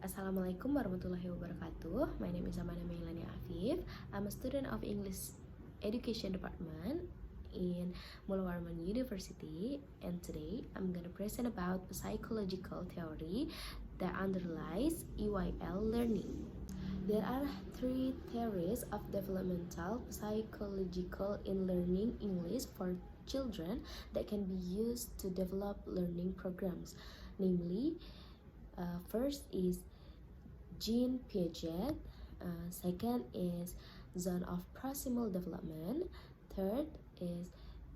Assalamualaikum warahmatullahi wabarakatuh. My name is Meilania Afif. I'm a student of English Education Department in Mulwarman University, and today I'm gonna present about psychological theory that underlies EYL learning. There are three theories of developmental psychological in learning English for children that can be used to develop learning programs. Namely, first is Jean Piaget, second is zone of proximal development, third is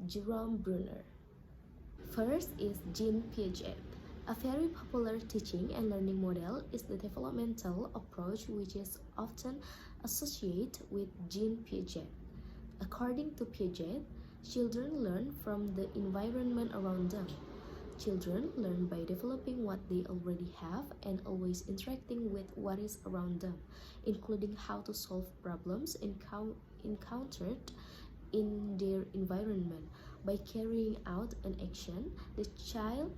Jerome Bruner. First is Jean Piaget. A very popular teaching and learning model is the developmental approach, which is often associated with Jean Piaget. According to Piaget, children learn from the environment around them. Children learn by developing what they already have and always interacting with what is around them, including how to solve problems encountered in their environment. By carrying out an action, the child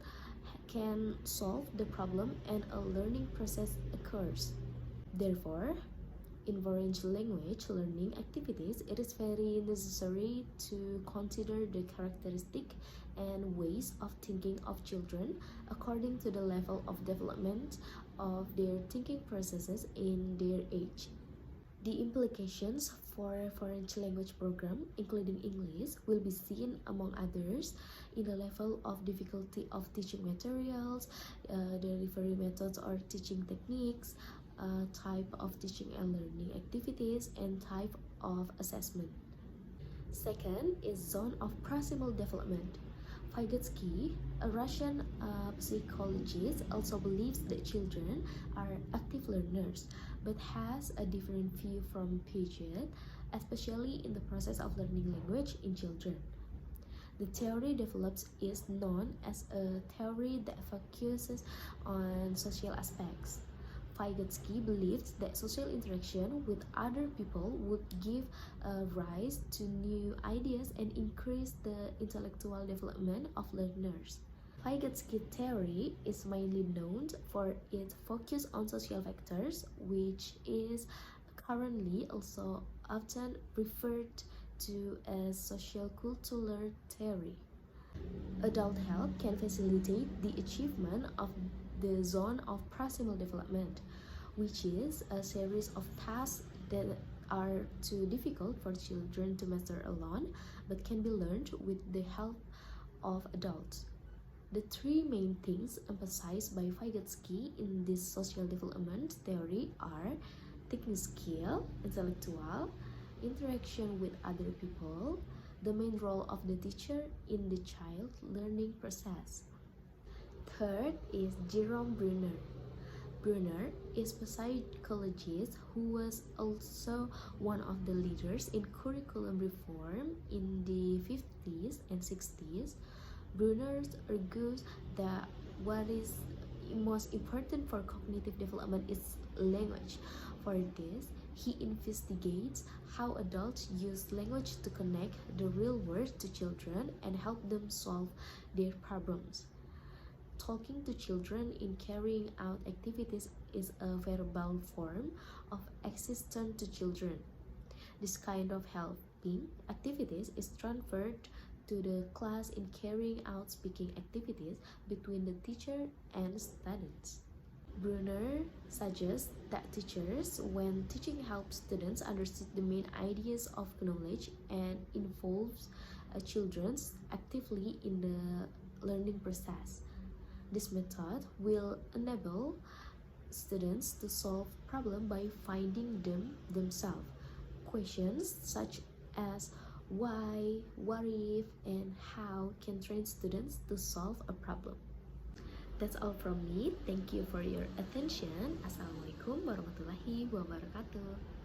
can solve the problem and a learning process occurs. Therefore, in foreign language learning activities, it is very necessary to consider the characteristic and ways of thinking of children according to the level of development of their thinking processes in their age. The implications for foreign language program, including English, will be seen among others in the level of difficulty of teaching materials, delivery methods or teaching techniques, type of teaching and learning activities, and type of assessment. Second is zone of proximal development. Vygotsky, a Russian psychologist, also believes that children are active learners, but has a different view from Piaget, especially in the process of learning language in children. The theory develops is known as a theory that focuses on social aspects. Vygotsky believes that social interaction with other people would give rise to new ideas and increase the intellectual development of learners. Vygotsky theory is mainly known for its focus on social factors, which is currently also often referred to as social cultural theory. Adult health can facilitate the achievement of the zone of proximal development, which is a series of tasks that are too difficult for children to master alone, but can be learned with the help of adults. The three main things emphasized by Vygotsky in this social development theory are thinking skill, intellectual, interaction with other people, the main role of the teacher in the child learning process. Third is Jerome Bruner. Bruner is a psychologist who was also one of the leaders in curriculum reform in the 50s and 60s. Bruner argues that what is most important for cognitive development is language. For this, he investigates how adults use language to connect the real world to children and help them solve their problems. Talking to children in carrying out activities is a verbal form of assistance to children. This kind of helping activities is transferred to the class in carrying out speaking activities between the teacher and students. Bruner suggests that teachers, when teaching, help students understand the main ideas of knowledge and involves children actively in the learning process. This method will enable students to solve problems by finding them themselves. Questions such as why, what if, and how can train students to solve a problem. That's all from me. Thank you for your attention. Assalamualaikum warahmatullahi wabarakatuh.